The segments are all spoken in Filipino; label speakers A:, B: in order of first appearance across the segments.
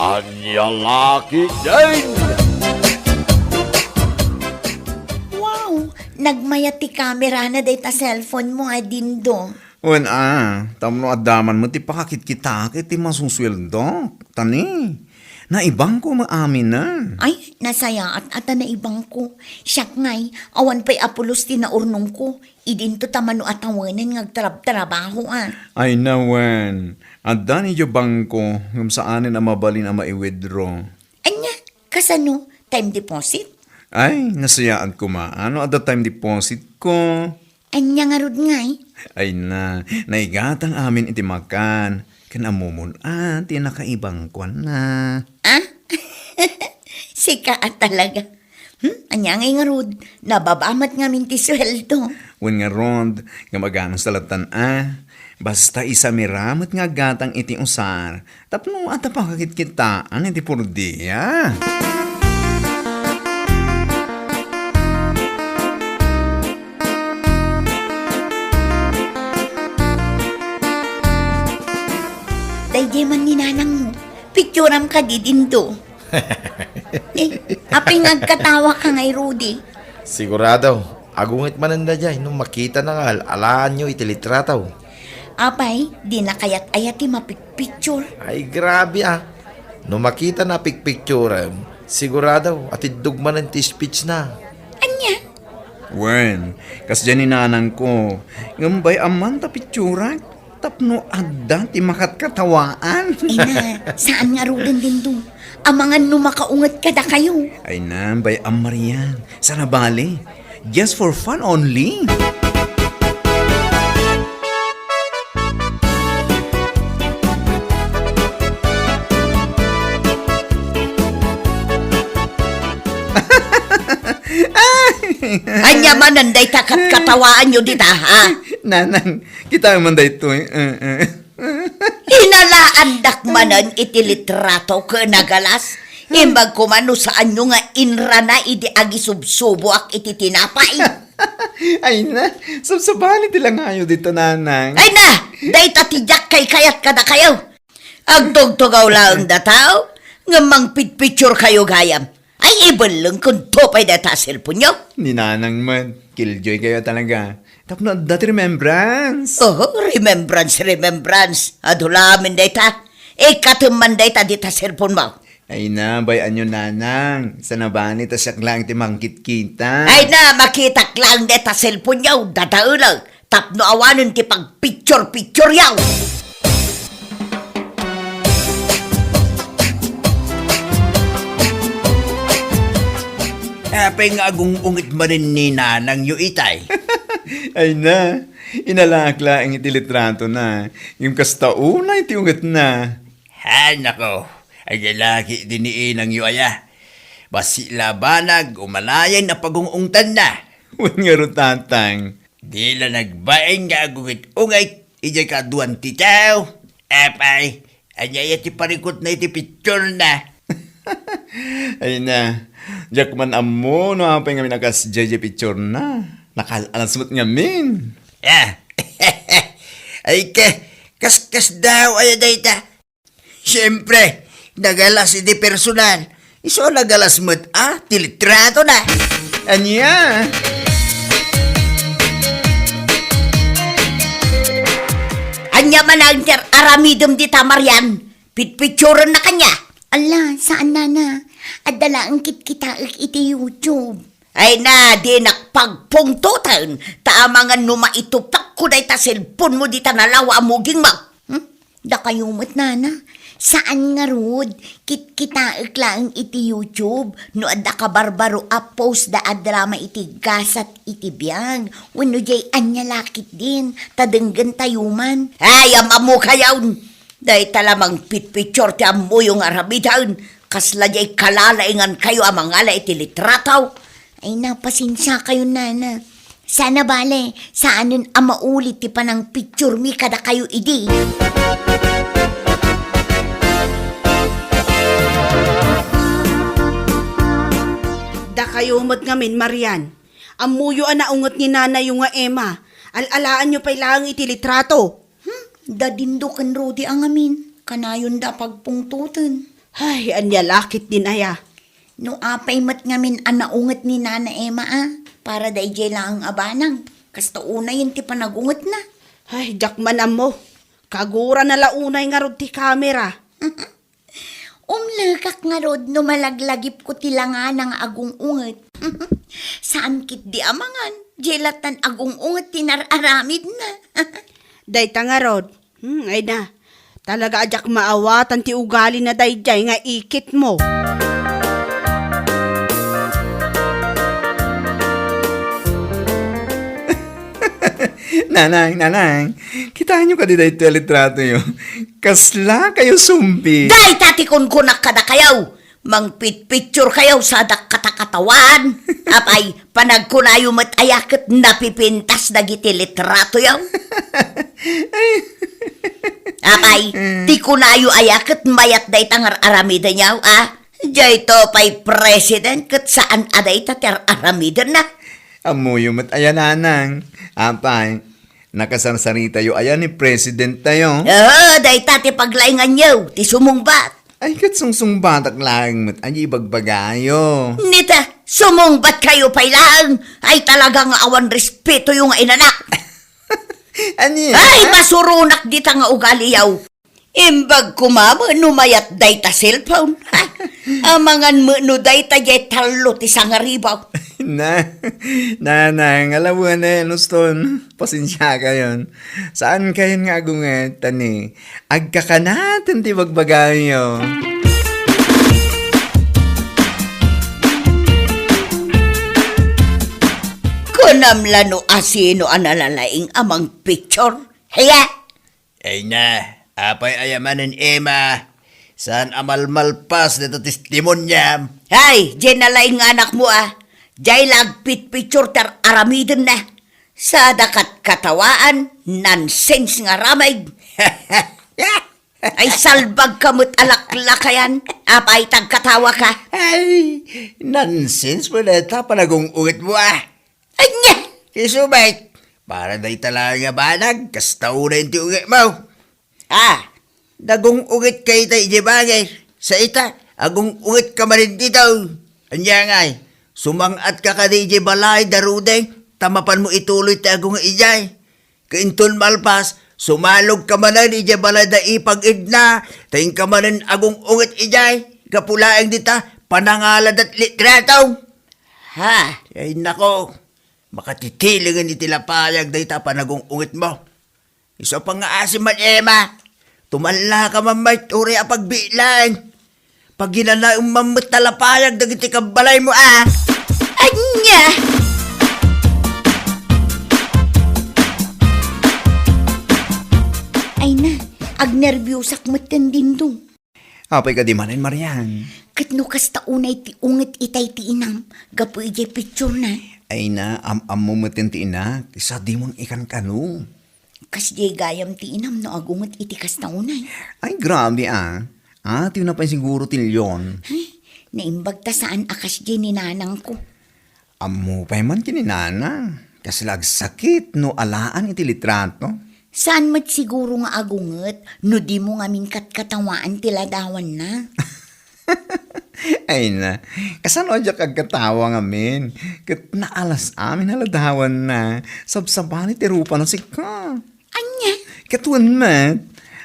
A: Ania La Ketdin.
B: Wow, nagmayat ti camera na day ta cellphone mo dindo.
C: Tamno adaman mo ti pakakit-kita ti masusweldo. Tani, naibang ko maamin na.
B: Ay, nasaya at na ibang ko. Siyak ngay, awan pa'y apulos ti naurnong ko. Idinto tamano at awanan ngagtrabaho
C: Ay nawan, adda ni jo bangko ngam saanin na mabalin na maiwithdraw.
B: Anya, kasano, time deposit?
C: Ay, nasayaan ko ano at the time deposit ko.
B: Anya nga rod ngay.
C: Ay naigatang amin iti makan. Kanamumun ti nakaibang kwan na.
B: Ah? Sika at talaga. Anya ngay nga rod, nababamat nga minti sweldo.
C: Wen nga rond, nga maganos talatan basta isa miramot nga gatang iti usar. Tapno at pakakit-kitaan iti purdiya.
B: Dayjay man ni nanang mo, picturam ka di dindo. Apay ngagkatawa ka ngay, Rudy.
D: Sigurado, agungit mananda dyan nung makita na nga alaan nyo itilitrataw.
B: Apay, di na kayat-ayat ti mapikpicture.
D: Ay grabe Nung makita na picture, sigurado at idugman ng speech na.
B: Anya?
C: Wen, kas dyan ni nanang ko, ngambay aman ta picturan. Tapno adda ti makatkatawaan.
B: Ay na, saan nga rudan din do? Amangan no makaungat kada kayo.
C: Ay bay amarian. Sana bali. Just for fun only.
B: Anya man nanday takat katawaan nyo dita, ha?
C: Nanang, kita man da ito
B: Hinalaandak manan itilitrato ka nagalas. Imbag kumano saan nyo nga inra na idi agi subsubo ak iti tinapay.
C: Ay na, sabsabali tilang ayo dito, nanang.
B: Ay na, day tatijak kay kayat kada kayo. Agtugtugaw lang da tao, nga mang pitpicture kayo gayam. Ay ibalong kung topay data cellphone nyo.
C: Ni nanang man, killjoy kayo talaga. Tapno dati remembrance.
B: Oh, remembrance. Adulamin data. Katuman data dita cellphone mo.
C: Ay na, bayan nyo nanang. Sana ba ni tasyak lang ti mangkit kita.
B: Ay na, makita lang data cellphone nyo. Dadaulang. Tapno awanon ti pag picture yaw.
A: Apay nga agungungit man rin ni nanang yu itay.
C: Ay na, inalakla ang itilitrato na. Yung kastauna iti ungat na.
A: Ha, nako. Ay lalaki din ni inang yu aya. Basi labanag, umalayan na pagungungtan na.
C: Huwag nga ro tatang.
A: Di la nagbaeng nga agungit-ungay. Ijay kaduan titaw. Apay, anyaya ti parikot na iti picture na.
C: Ay na, jak man amo no apay nga minakas JJ picture na. Nakalalasmot nga min.
A: Ah, ay kas daw ay dayta. Siyempre, nagalas iti personal. Iso nagalas mo't tilitrato na.
C: Anya!
B: Anya man ang aramidom di tamarian. Pitpicturean na kanya. Ala, saan na? Adala ang kita iti YouTube. Ay na, di nakpagpungtutan. Taamangan numa itupak ko na ita cellphone mo di tanalawa amuging ma. Da kayo mat na. Saan nga rod? Kita lang iti YouTube. No adda ka barbaro post da adrama iti gasat iti biyang. Wano jay Ania La Ketdin. Tadenggan tayuman. Ay, amamu kayaw. Day talamang pitpicture ti amu yung arabitan. Kasla jay kalalaingan kayo amang ala iti litrataw. Ay napasinsya kayo, nana. Sana bale, saanin amaulit ti panang picture mi kada kayo idi.
E: Da kayo umot ngamin, Marian. Amuyo na ungot ni nana yung nga Emma. Alalaan nyo pa ilang itilitrato.
B: Dadindo kan Rodi ang amin. Kanayon da pagpungtutan.
E: Ay, Ania La Ketdin aya.
B: No apay mat ngamin anaungat ni Nana Emma para dayjay lang ang abanang. Kasta una yun ti panagungat na.
E: Ay, jakman mo. Kagura na launay nga rod ti kamera.
B: Umlakak nga rod no malaglagip ko tilanga ng agong ungat. Saan kit di amangan? Jelatan agong ungat tinararamid na.
E: Dayta nga rod. Ay na. Talaga ajak maawatan ti ugali na dayjay nga ikit mo.
C: Nanang, kitaan nyo ka di dahil litrato yun. Kasla kayo sumbi.
B: Day tatikon ko nakada kayaw. Mangpit-picture kayaw sa katawan. Apay, panagkunayo mat ayakit napipintas na giti litrato yaw. Apay, di kunayo ayakit mayat day tangar aramida niyaw, Jay to pay president kat saan aday tater aramida na.
C: Amuyo mat ayan nanang. Apay, nakasarsarita yo ayan ni president tayo.
B: Day tati paglaingan niyaw, ti sumungbat.
C: Ay kat sungsung batak lang mat ay ibagbagayo.
B: Nita, sumungbat kayo pay lang. Ay talagang awan respeto yung inanak.
C: Ani?
B: Ay, masurunak dita nga ugali yaw. Imbag kumama, numayat day ta cellphone. Amangan mo no day ta jay talo ti sangaribaw.
C: Nanang, alam mo na yan, Uston. Pasensya ka yun. Saan kayo nga agungat, tani? Agkakanatan ti bagbagayo.
B: Kunamlano asino analalaing amang picture. Haya!
A: Ay na, apay ayamanan Emma. Saan amalmalpas dito testimonyam?
B: Ay, dyan nalaing anak mo Jay lagpit picture tar aramidin na. Sa dakat katawaan, nonsense nga ramay. Ay salbag kamot alaklakayan. Apay tagkatawa ka.
A: Ay, nonsense mo na ita panagungungit mo
B: Anya!
A: Kisubay, para day talaga banag, kastauna yung tiungit mo. Dagungungit kay tayo di bagay. Sa ita, agungungit ka marin dito. Anya ngay, sumangat ka ka di balay darudeng, tamapan mo ituloy tayo kung ijay. Kainton malpas, sumalog ka manan ijay balay da ipag-idna, tayo ka manan agungungit ijay, kapulaeng dita, panangalad at litrato. Ay nako, makatitilingan ni tilapayag da ita panagungungit mo. Iso pa nga asim man Emma, tumala ka mamay uri apagbilan. Pag ginala yung mamut talapayag, dagiti kabalay mo
B: Anya! Ay na, agnerbyusak mo din dong.
C: Apay ka di manin, Marian.
B: Katno kasta unay ti ungit itay ti inam, gapo ijay picture na.
C: Ay na, mo matin ti ina, isa di mong ikan kanu.
B: Kas jay gayam ti inam no agungot iti kasta unay.
C: Ay, grabe tiyo na pa siguro tilyon.
B: Ay, naimbag ta saan akas jay ni nanang ko.
C: Amo pa man kininana. Kasi lagsakit no alaan iti litrato.
B: Saan mat siguro nga agungot, no di mo nga minkat katawaan tiladawan na.
C: Ay na, kasano adya kagkatawa ngamin. Kat naalas amin haladawan na. Sabsabani ti rupa na si ka.
B: Anya?
C: Katuan mat.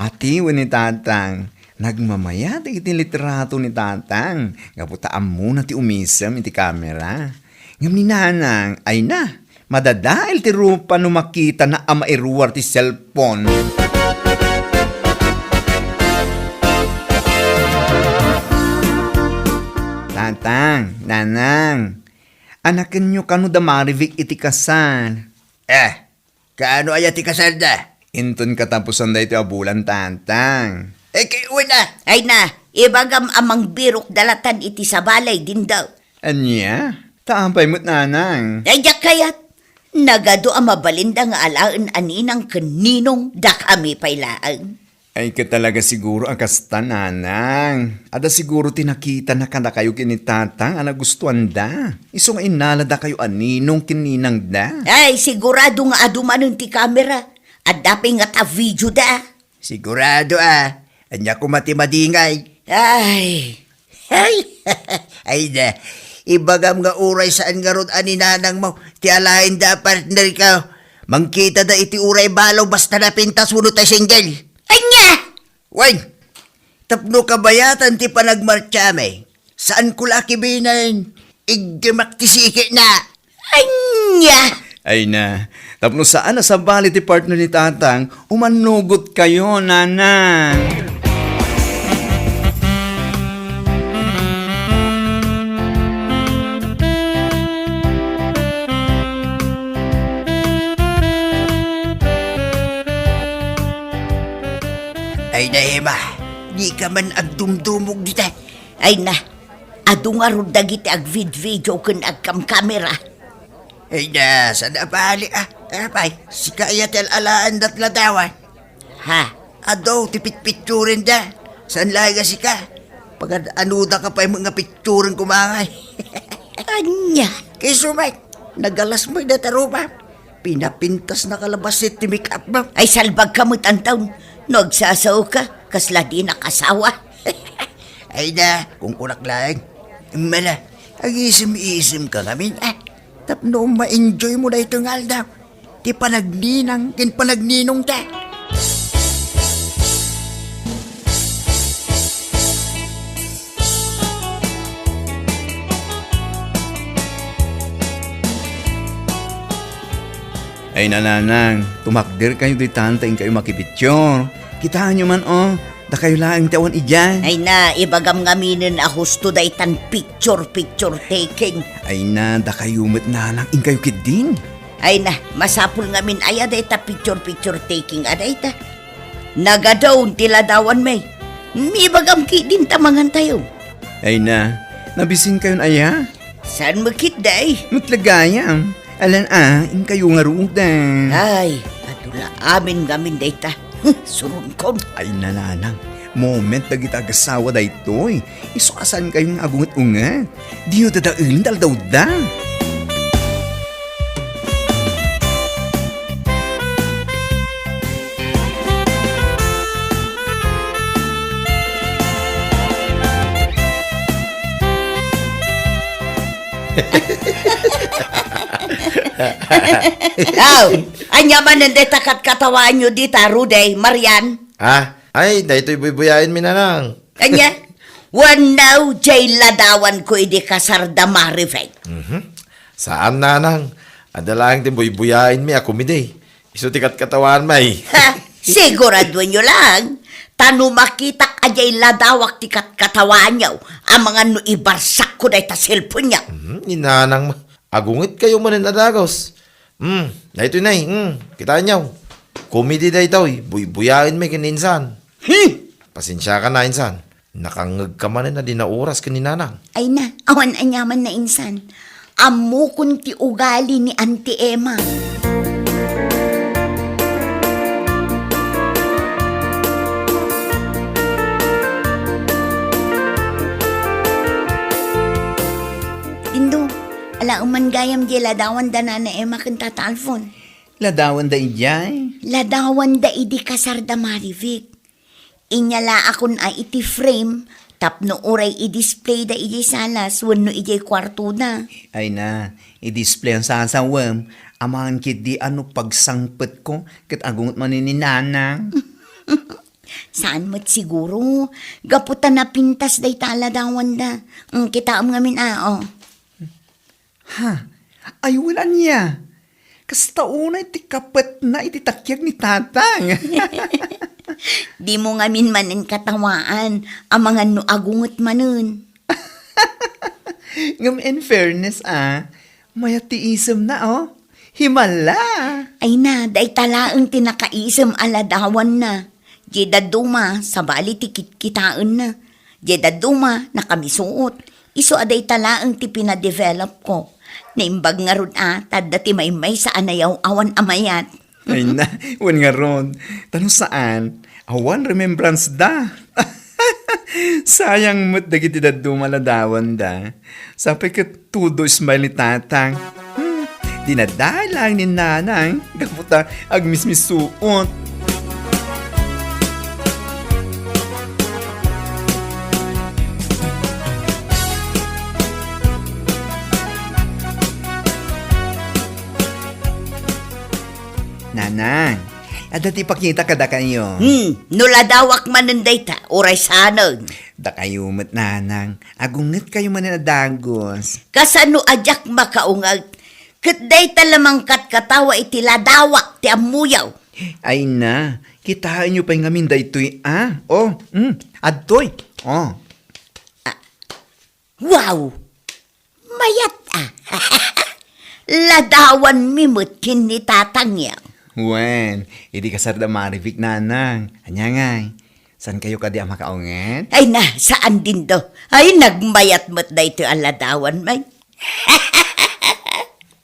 C: Atiwan ni tatang. Nagmamaya iti litrato ni tatang. Gaputaan mo na ti umisam iti kamera. Ngam ni nanang, ay na. Madadail ti rupa no makita na amairuwar ti cellphone. Tatang, nanang, anakin nyo kano da marivik iti kasal.
A: kaano aya ti kasal da?
C: Inton katapusan da iti abulan, tatang.
A: Kay una.
B: Ay na, ibagam amang birok dalatan iti sa balay din daw.
C: Anya? Taampay mo't nanang.
B: Ay kayat, nagado ang mabalinda nga alaan aninang kaninong da kami pailaan.
C: Ay ka talaga siguro ang kasta, nanang. Ada siguro tinakita na kada kayo kinitatang ana gustuan da. Iso nga inalada kayo aninong kininang da.
B: Ay, sigurado nga adumanon ti kamera. At daping nga ta video da.
A: Sigurado Anya ko matimadingay.
B: Ay,
A: Ay na, ibagam nga uray saan nga ron ani nanang mo, ti alain da partner ka. Mangkita da iti uray balaw basta napintas uno tayo single.
B: anya!
A: Wan, tapno kabayatan ti panagmarchame. Saan ko laki binayin? Igdimak ti siki na.
B: Anya!
C: Ay na, tapno saan na sa bali ti partner ni tatang, umanugot kayo, nanang.
A: Ay na Emma, di ka man agdumdumog dita.
B: Ay na, adu nga ron dagiti agvid-video kun agkam kamera.
A: Ay na, sana bali apay, si kayatel alaan dat ladawan.
B: Ha?
A: Ado, ti pitpiturin da. Saan laga si ka? Pagad anuda ka pa yung mga picturen kumangay.
B: Anya!
A: Kay sumay, nagalas mo na tarupa. Pinapintas na kalabas si make up mo.
B: Ay salbag ka mo't antaw. Nagsasaw ka, kasla di nakasawa.
A: Ay na, kung kunak lang. Mala, ag-isim-isim ka ngamin. Tapno ma-enjoy mo na itong aldaw. Di panagninang, kin panagninong ta.
C: Ay nanang, tumakder kayo di tantayin kayo makipicture. Kitaan nyo man da kayo lang tawan iyan.
B: Ay na, ibagam ngaminin a husto daytan picture taking.
C: Ay na, da kayo met nanang in kayo kidin.
B: Ay na, masapul ngamin aya dayta picture taking adayta. Nagadaon tiladawan may. Ibagam kidin tamangan tayo.
C: Ay na, nabisin kayo aya.
B: Saan makit day?
C: Mutlagayam. Alan in kayo nga rudan.
B: Ay, adula amin gamin dayta. Surun kon.
C: Ay nananang, moment na kita agasawa da ito eh. Isukasan kayong agungat-ungat. Diyo dadailin dal daw da.
B: Aw, anya man nanday takat katawaan nyo dita, Ruday, Marian.
D: Ay, dahito ibubuyain mi nanang.
B: Anya, wanaw jay ladawan ko idi kasarda marifek.
D: Saan nanang? Adalang ti bubuyain mi ako mi day. Iso tikat katawan may.
B: Ha, sigurado nyo lang. Tano makita ajay ladawak tikat katawaan nyo, ang mga no ibarsak ko dahi ta cellphone niya.
D: Ninanang, agungit kayo man na dagos. Dahito na kita nyaw. Komedi dahi daw buyain mi kininsan. Pasensya ka na insan. Nakangag ka man na di na oras kaninanang.
B: Ay na, awan anyaman na insan. Amo kun ti ugali ni Auntie Emma. Indo, ala uman gayam di ladawan da na Emma kanta talfon.
C: Ladawan da ijay.
B: Ladawan da idi kasarda marivik. Inyala akon a iti frame, tapno uray i-display da iji salas, wano iji kwarto na.
C: Ay na, i-display ang sasawam. Amahan kit di ano pagsangpet ko, kit agungot man ni nanang.
B: Saan mo't siguro? Gaputan na pintas day taladawan da. Kita ngamin
C: Ha? Ay wala niya. Kastauna iti kapet na iti takyag ni tatang.
B: Di mo ngamin manin katawaan, ang mga no agungot manun.
C: Ngam in fairness maya tiisem na Himala.
B: Ay na, day talaang tinakaisam aladawan na. Jeda duma, sa bali tikit kitaan na. Jeda duma, nakamisuot. Iso aday talaang ti pinadevelop ko. Naimbag nga ron tadda ti may sa anayaw awan amayat.
C: Ay na, wan nga ron. Tanong saan? Awan remembrance da. Sayang mo't dagiti da dumaladawan da. Sabi ka tudo smile ni tatang. Dinadalang ni nanang. Gaputa agmismisuot. nanang. Ada ti pakita kada kayo.
B: Nuladawak mananday ta, oray sanag.
C: Da kayo mat nanang. Agunget kayo mananadagos.
B: Kasano ajak makaungag, katday talamang katawa iti ladawak ti amuyaw.
C: Ay na, kitaan nyo pa yung amin daytoy, ah? Oh, adtoy. Oh.
B: Wow! Mayat Ladawan mimut kinitatangyaw.
C: Wen, hindi ka sarda marifik nanang. Anya ngay, saan kayo kadi ang makaunget?
B: Ay na, saan din do? Ay, nagmayat mo't na ito ang ladawan, may.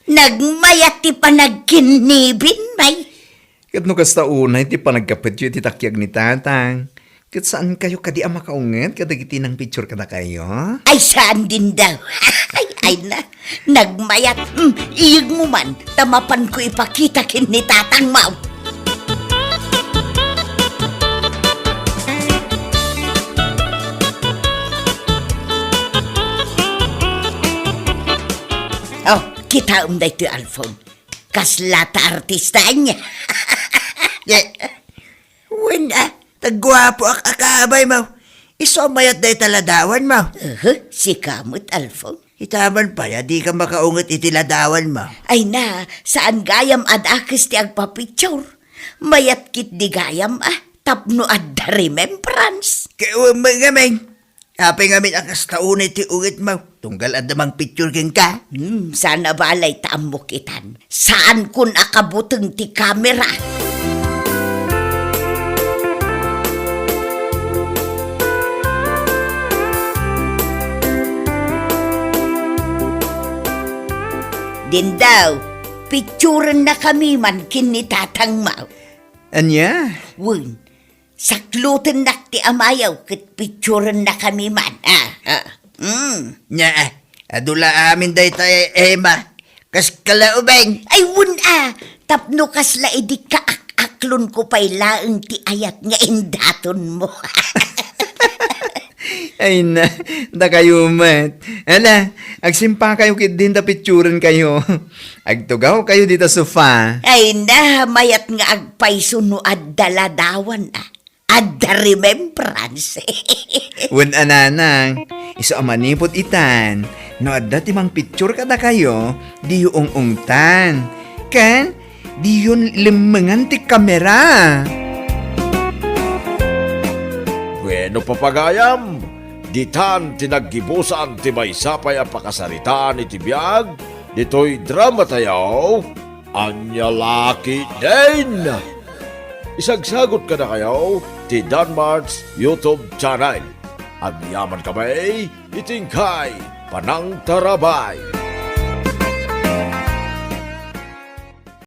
B: Nagmayat ti panagkinibin, may.
C: Kat no kasta una, iti panagkapit yun, iti takyag ni tatang. Kat saan kayo kadi ang makaunget? Kadagiti ng picture kada kayo?
B: Ay, saan din daw? Ay na, nagmayat. Iyag mo man, tamapan ko ipakita kinitatang mau. Oh, kita umday ito, Alfon. Kaslata artista niya.
A: Wala, tagwapo ak akabay mo. Isomayat day taladawan mo.
B: Si kamot, Alfon.
A: Itaman pa ya, di ka makaungot itiladawan mo.
B: Ay na, saan gayam adakis ti agpapicture? Mayat kit di gayam tapno ad da remembrance.
A: Kaya mga men, hapay ngamin ang kastaunay ti ungit mo. Tunggal adamang picture king ka.
B: Sana balay taamukitan. Saan kun akabuteng ti kamera? Din daw, picturen na kami man kinitatang mau.
C: Anya?
B: Wun, saklutin na ti amayaw kit picturen na kami man.
A: Nya, adula amin day tayo Emma. Kas kalaubeng.
B: Ay wun tapno kasla edi kaak-aklon ko pa'y laeng ti ayat nga indaton mo.
C: Ay na, da kayo mat. Ala, agsimpa kayo kit din da picturen kayo. Agtugaw kayo dito sofa.
B: Ay na, mayat nga agpaiso no ad daladawan Ad da remembrance.
C: Wen ananang, iso amanipot itan. No adda timang picture kada kayo, di yung ungtan. Kan, di yun limangan ti kamera.
D: Bueno papagayam, ditan tinaggibusan ti may sapay ang pakasaritaan iti biyag, dito'y drama tayaw, Ania La Ketdin. Isagsagot ka na kayo, ti Danmar's YouTube channel. Ang yaman kamay, itingkay, panang tarabay.